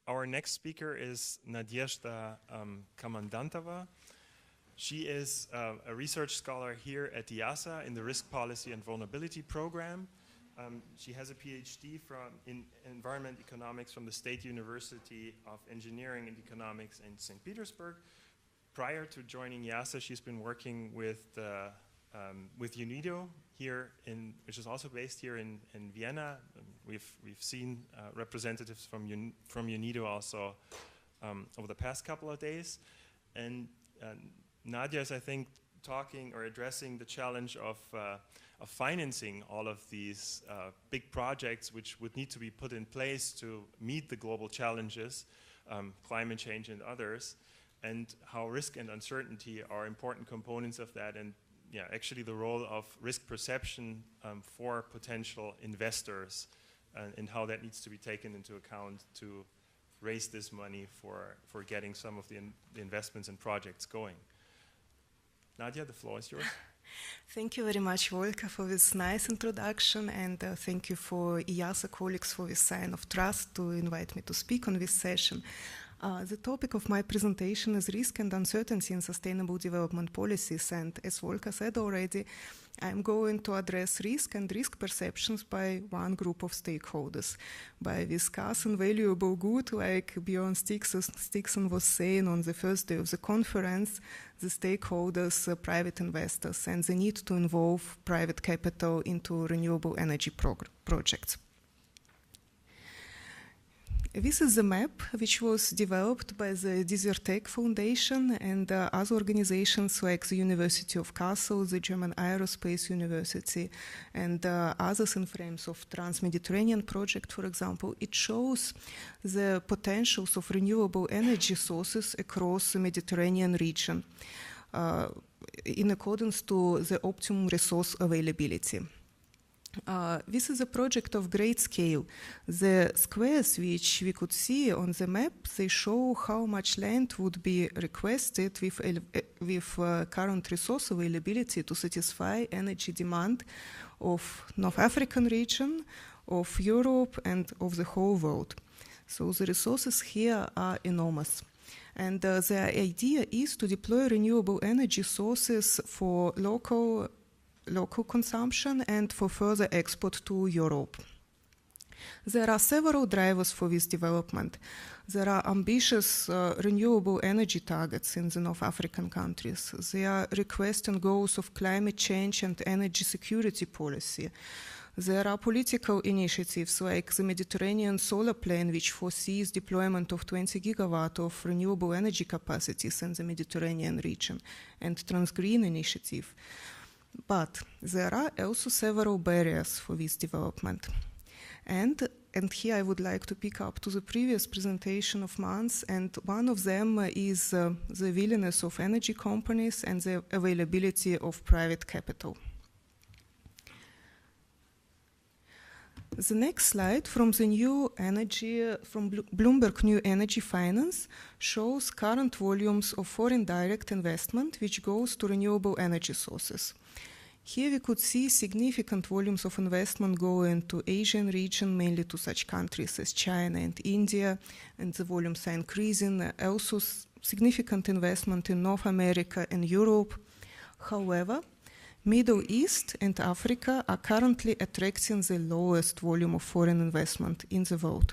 Our next speaker is Nadejda Komendantova. She is a research scholar here at IIASA in the Risk Policy and Vulnerability Program. She has a PhD in Environment Economics from the State University of Engineering and Economics in St. Petersburg. Prior to joining IIASA, she's been working with UNIDO here, which is also based here in Vienna. We've seen representatives from UNIDO also over the past couple of days. And Nadia is, I think, talking or addressing the challenge of financing all of these big projects which would need to be put in place to meet the global challenges, climate change and others, and how risk and uncertainty are important components of that, and actually the role of risk perception for potential investors and how that needs to be taken into account to raise this money for getting some of the investments and projects going. Nadia, the floor is yours. Thank you very much, Volker, for this nice introduction, and thank you for IIASA colleagues for this sign of trust to invite me to speak on this session. The topic of my presentation is risk and uncertainty in sustainable development policies, and as Volker said already, I'm going to address risk and risk perceptions by one group of stakeholders, by discussing valuable good, like Björn Stixon was saying on the first day of the conference, the stakeholders, private investors, and the need to involve private capital into renewable energy projects. This is a map which was developed by the Desertec Foundation and other organizations like the University of Kassel, the German Aerospace University, and others in frames of Trans-Mediterranean project, for example. It shows the potentials of renewable energy sources across the Mediterranean region in accordance to the optimum resource availability. This is a project of great scale. The squares which we could see on the map, they show how much land would be requested with current resource availability to satisfy energy demand of North African region, of Europe, and of the whole world. So the resources here are enormous. And the idea is to deploy renewable energy sources for local consumption and for further export to Europe. There are several drivers for this development. There are ambitious renewable energy targets in the North African countries. There are requesting goals of climate change and energy security policy. There are political initiatives like the Mediterranean Solar Plan, which foresees deployment of 20 gigawatt of renewable energy capacities in the Mediterranean region, and Transgreen Initiative. But there are also several barriers for this development. And here I would like to pick up to the previous presentation of Mans, and one of them is the willingness of energy companies and the availability of private capital. The next slide from the new energy, from Bloomberg New Energy Finance, shows current volumes of foreign direct investment which goes to renewable energy sources. Here we could see significant volumes of investment going to Asian region, mainly to such countries as China and India, and the volumes are increasing. Also significant investment in North America and Europe. However, Middle East and Africa are currently attracting the lowest volume of foreign investment in the world.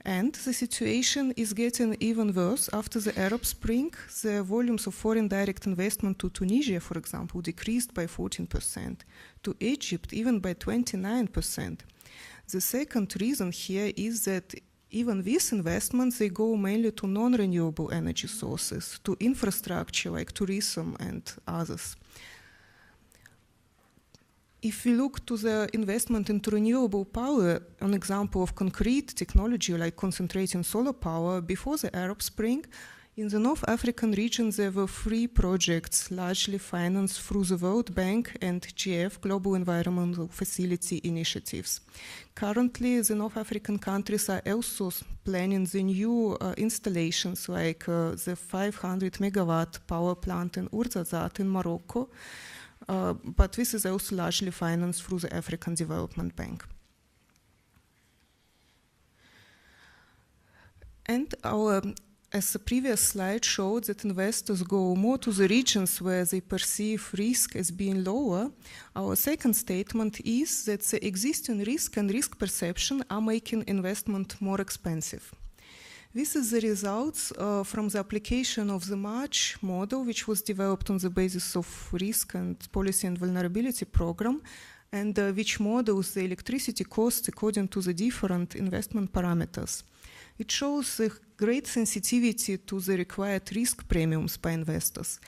And the situation is getting even worse after the Arab Spring. The volumes of foreign direct investment to Tunisia, for example, decreased by 14%, to Egypt even by 29%. The second reason here is that even these investments, they go mainly to non-renewable energy sources, to infrastructure like tourism and others. If we look to the investment into renewable power, an example of concrete technology like concentrating solar power, before the Arab Spring, in the North African region there were 3 projects largely financed through the World Bank and GF, Global Environmental Facility initiatives. Currently, the North African countries are also planning the new installations like the 500 megawatt power plant in Ouarzazate in Morocco, but this is also largely financed through the African Development Bank. And as the previous slide showed, that investors go more to the regions where they perceive risk as being lower. Our second statement is that the existing risk and risk perception are making investment more expensive. This is the results from the application of the March model, which was developed on the basis of risk and policy and vulnerability program, and which models the electricity costs according to the different investment parameters. It shows a great sensitivity to the required risk premiums by investors.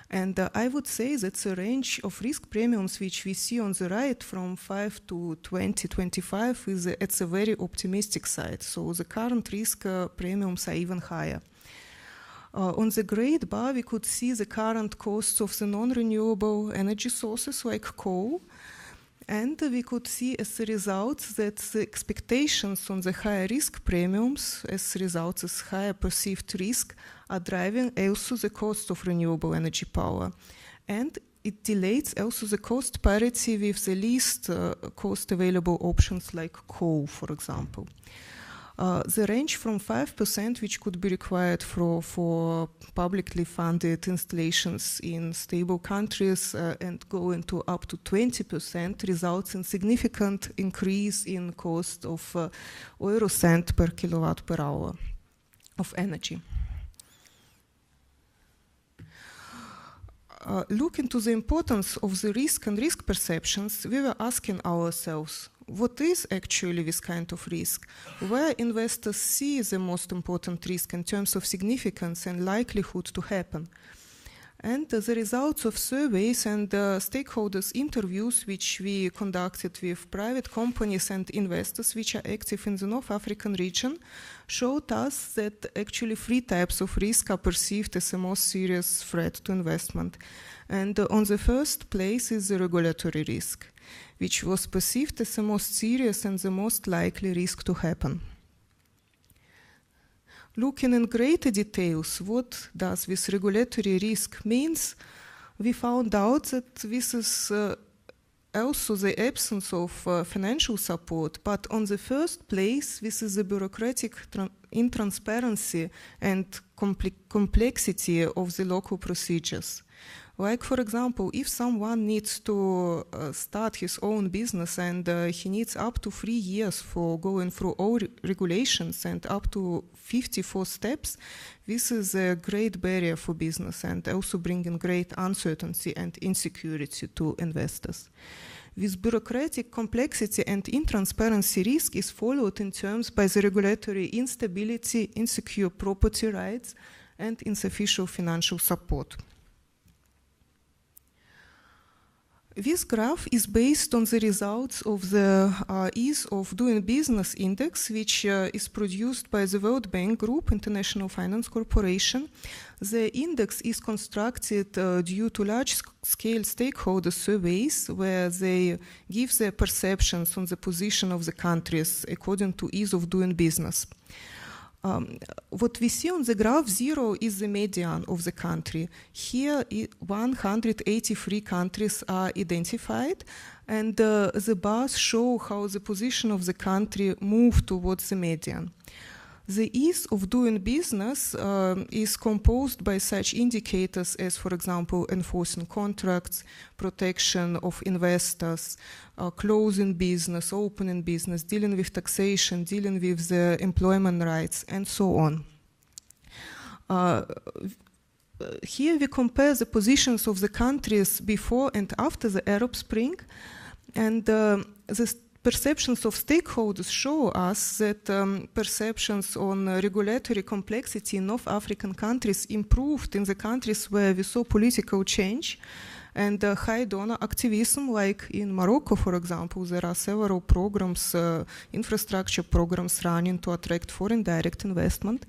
And I would say that the range of risk premiums which we see on the right from 5 to 20, 25 is at the very optimistic side. So the current risk premiums are even higher. On the grade bar, we could see the current costs of the non-renewable energy sources like coal. And we could see as a result that the expectations on the higher risk premiums, as a result of higher perceived risk, are driving also the cost of renewable energy power. And it delays also the cost parity with the least cost available options like coal, for example. The range from 5%, which could be required for publicly funded installations in stable countries and going to up to 20%, results in significant increase in cost of eurocent per kilowatt per hour of energy. Looking to the importance of the risk and risk perceptions, we were asking ourselves, what is actually this kind of risk? Where investors see the most important risk in terms of significance and likelihood to happen? And the results of surveys and stakeholders interviews which we conducted with private companies and investors which are active in the North African region showed us that actually 3 types of risk are perceived as a most serious threat to investment. And on the first place is the regulatory risk, which was perceived as the most serious and the most likely risk to happen. Looking in greater details, what does this regulatory risk means? We found out that this is also the absence of financial support, but on the first place, this is the bureaucratic intransparency and complexity of the local procedures. Like, for example, if someone needs to start his own business and he needs up to 3 years for going through all regulations and up to 54 steps, this is a great barrier for business and also bringing great uncertainty and insecurity to investors. This bureaucratic complexity and intransparency risk is followed in terms by the regulatory instability, insecure property rights, and insufficient financial support. This graph is based on the results of the Ease of Doing Business Index, which is produced by the World Bank Group, International Finance Corporation. The index is constructed due to large-scale stakeholder surveys where they give their perceptions on the position of the countries according to ease of doing business. What we see on the graph 0 is the median of the country. Here 183 countries are identified, and the bars show how the position of the country moved towards the median. The ease of doing business is composed by such indicators as, for example, enforcing contracts, protection of investors, closing business, opening business, dealing with taxation, dealing with the employment rights, and so on. Here we compare the positions of the countries before and after the Arab Spring, and the perceptions of stakeholders show us that perceptions on regulatory complexity in North African countries improved in the countries where we saw political change and high donor activism, like in Morocco, for example. There are several programs, infrastructure programs running to attract foreign direct investment.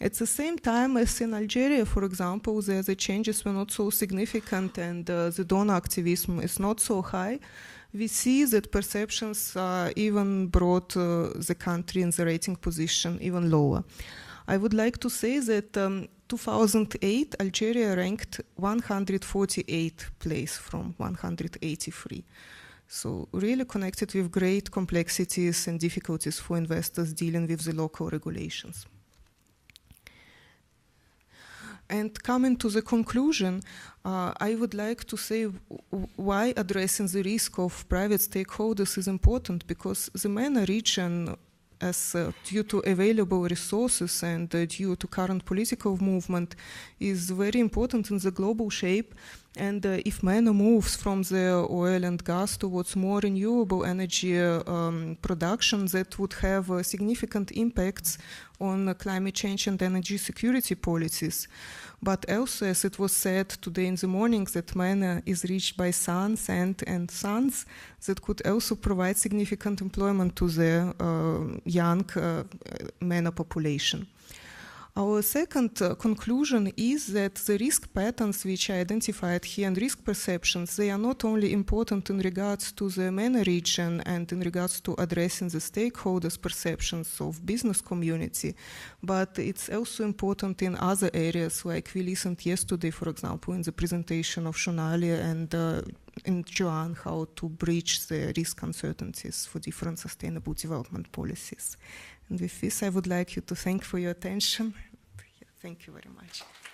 At the same time as in Algeria, for example, there the changes were not so significant and the donor activism is not so high. We see that perceptions even brought the country in the rating position even lower. I would like to say that 2008, Algeria ranked 148th place from 183. So really connected with great complexities and difficulties for investors dealing with the local regulations. And coming to the conclusion, I would like to say why addressing the risk of private stakeholders is important, because the MENA region, as due to available resources and due to current political movement, is very important in the global shape. And if MENA moves from the oil and gas towards more renewable energy production, that would have significant impacts on climate change and energy security policies. But also, as it was said today in the morning, that MENA is reached by sun, sand, and suns, that could also provide significant employment to the young MENA population. Our second conclusion is that the risk patterns which I identified here and risk perceptions, they are not only important in regards to the MENA region and in regards to addressing the stakeholders' perceptions of business community, but it's also important in other areas, like we listened yesterday, for example, in the presentation of Shonali and in Joanne, how to bridge the risk uncertainties for different sustainable development policies. And with this, I would like you to thank for your attention. Thank you very much.